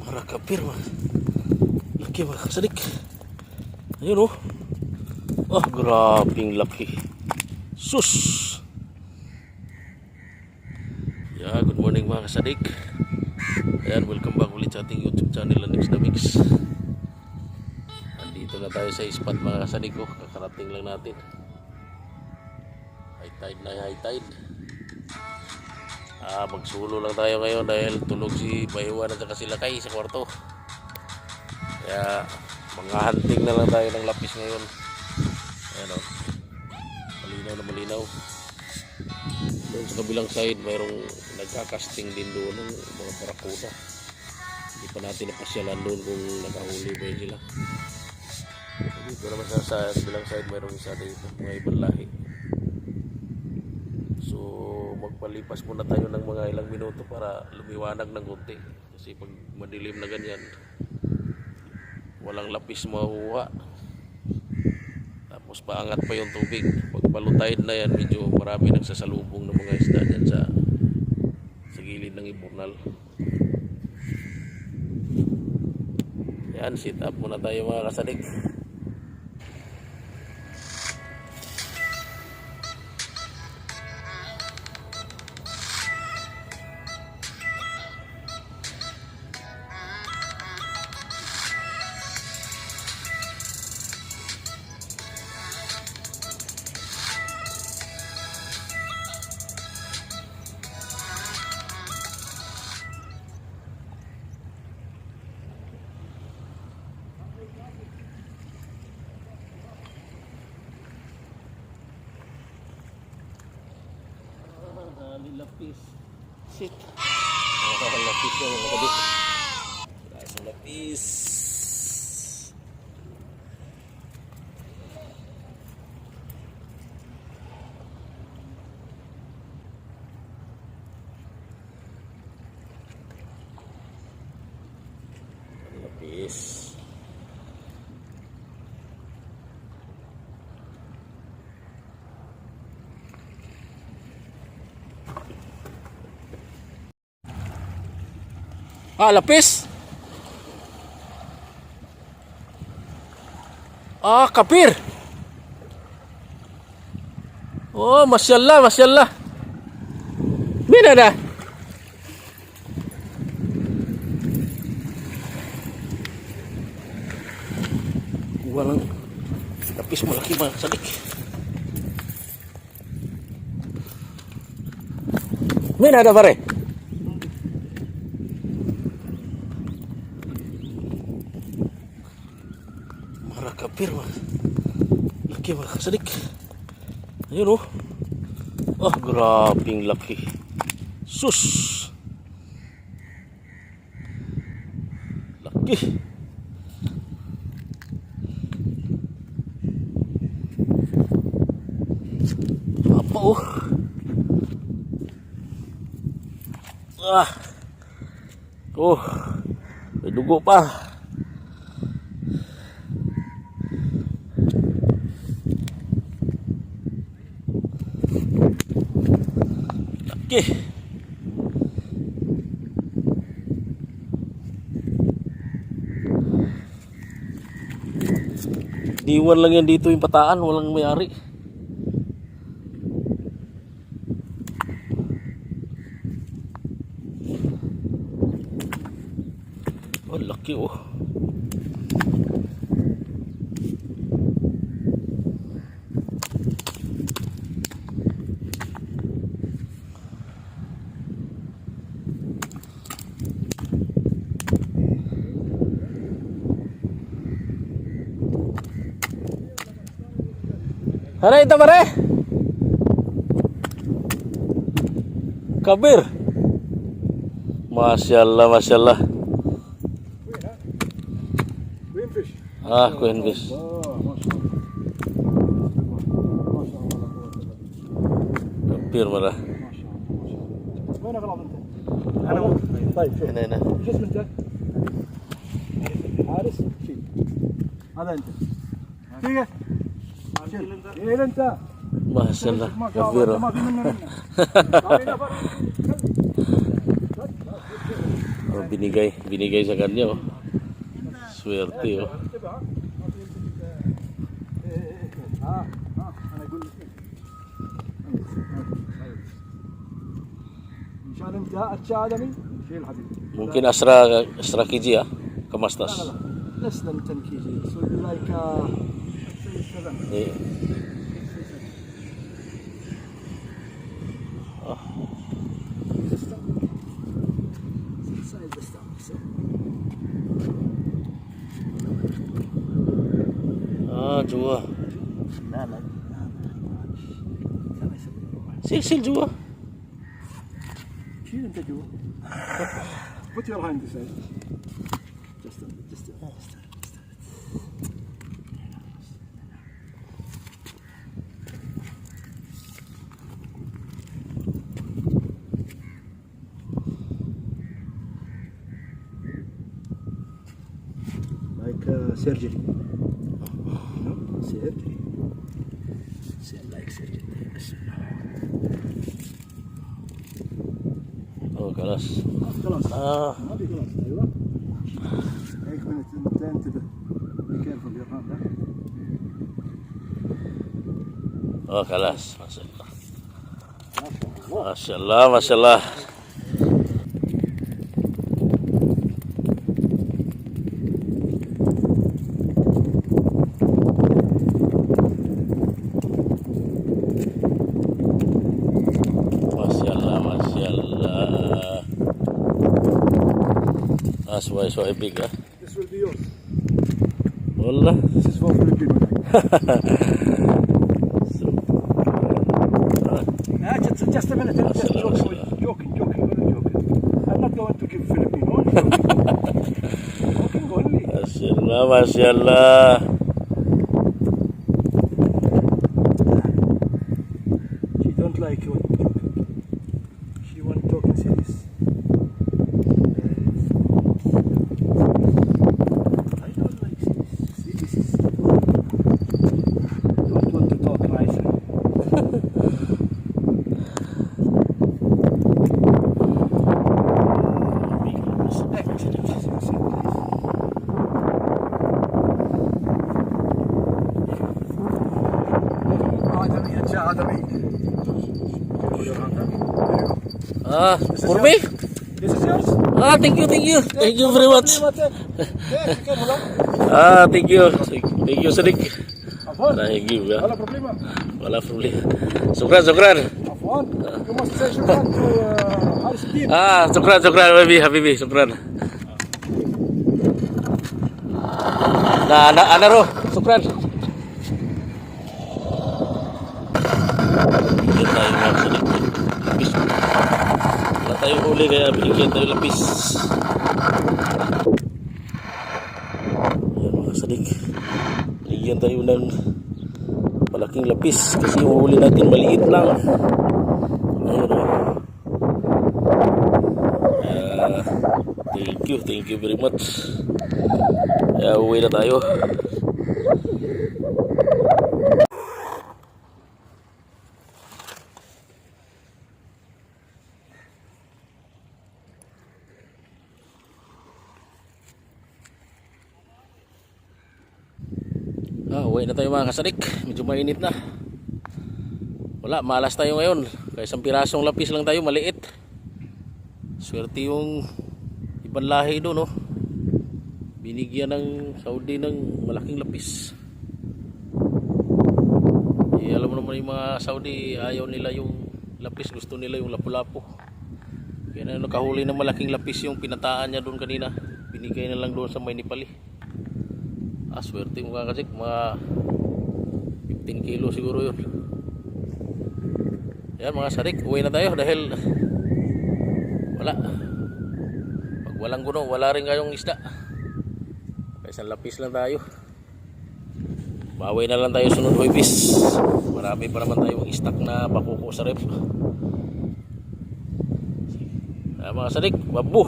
Marakapir mah. Laki mah kasadik. Ayun oh. Oh, grabing laki. Sus. Ya, good morning mga kasadik. Ayan, welcome back ulit sa ating YouTube channel Next na Mix. Andito na tayo sa spot mga kasadik ko. Kakarating lang natin. High tide na high tide. Magsulo lang tayo ngayon dahil tulog si Baywan at saka si Lakay sa kwarto. Kaya mga hunting na lang tayo ng lapis ngayon. Ayan o, malinaw na malinaw. Doon sa kabilang side mayroong nagkakasting din doon ng mga parakuda. Hindi pa natin napasyalan doon kung nakahuli ba yun sila. Dito naman sa kabilang side mayroong isa dito, mga ibang lahi. So magpalipas muna tayo ng mga ilang minuto para lumiwanag ng konti. Kasi pag madilim na ganyan, walang lapis mahuha. Tapos paangat pa yung tubig. Pag palutide na yan, medyo marami nagsasalubong ng mga isda dyan sa gilid ng iburnal. Yan, sit up muna tayo mga kasadik. Lapis. Sit. Lapis na mga kabit. Lasang lapis. Lapis. Lapis. Kapir. Oh, masyaallah, masyaallah. Mina dah. Walang lapis malaki mga sadik. Mina dah pare. Marakapir mah. Laki mah kasadik. Ayun oh. Oh, grabing laki. Sus. Laki. Apa oh? Oh. May dugo pa. Okay. Diwan lang yan dito yung pataan, walang mayari. Oh, laki oh. Ano ito pare? Kabir. Masyaallah, masyaallah. Queen fish. Queen fish. Kabir marah. وين اغراض انت؟ انا طيب شوف هنا شو اسم انت؟ حارس شيل هذا انت دقيقة شيل انت ما شاء الله كبير. ما في منه Binigay sa kanya oh. Swerte oh. أنا أقول لك إن شاء الله أنت تساعدني شيل حبيبي Mungkin Asra kg ah. Kamastas. less than 10 kg so you like say 7 Eh. Ah, size the stomach so jua. لا لا Sil jua. شيل أنت جوا put your hand aside just like surgery no surgery like surgery Oh, kalas. خلاص Ah, هذه خلاص ايوه هيك من تنتبه be careful your hand oh kalas. Masyaallah. ما Masyaallah, masyaallah. Masyaallah, masyaallah. So big ah. this will be yours Wallah. this is for Filipino just a minute I'm just joking I'm not going to give Filipino joking only Masyaallah, masyaallah. she don't like what she want talking serious I don't like serious this is don't want to talk nice آدمي أنت آدمي Ah, Murphy? This is yours? Ah, thank you very much. Careful, Ah, thank you, Sadiq. عفوا Thank you ya. ولا problema Wala problema. Syukran. عفوا you must say شكرا to حارس الدين Ah, syukran, Habibi, syukran. Ana ro, syukran. Bigyan tayo mga Sadiq. Lapis. Wala tayong huli kaya binigyan tayo lapis. Ayan mga Sadiq. Binigyan tayo ng malaking lapis kasi yung huli natin maliit lang. Ayun o. Thank you very much. Kaya uwi na tayo. Uwi na tayo mga kasadik. Medyo mainit na. Wala, malas tayo ngayon. Kaya isang pirasong lapis lang tayo, maliit. Swerte yung ibang lahi doon, no? Binigyan ng Saudi ng malaking lapis. Alam mo naman yung mga Saudi, ayaw nila yung lapis, gusto nila yung lapu-lapu. Kaya na nakahuli ng malaking lapis yung pinataan niya doon kanina. Binigay na lang doon sa may Nepali. Swerte mo kakasik, mga 15 kilo siguro yun. Yan mga sadik, uwi na tayo dahil wala. Pag walang guno, wala rin kayong isda. Kaya isang lapis lang tayo. Bawi na lang tayo sunod Huwebes. Marami pa naman tayong stock na bakuko sa ref. Yan mga sadik, babu.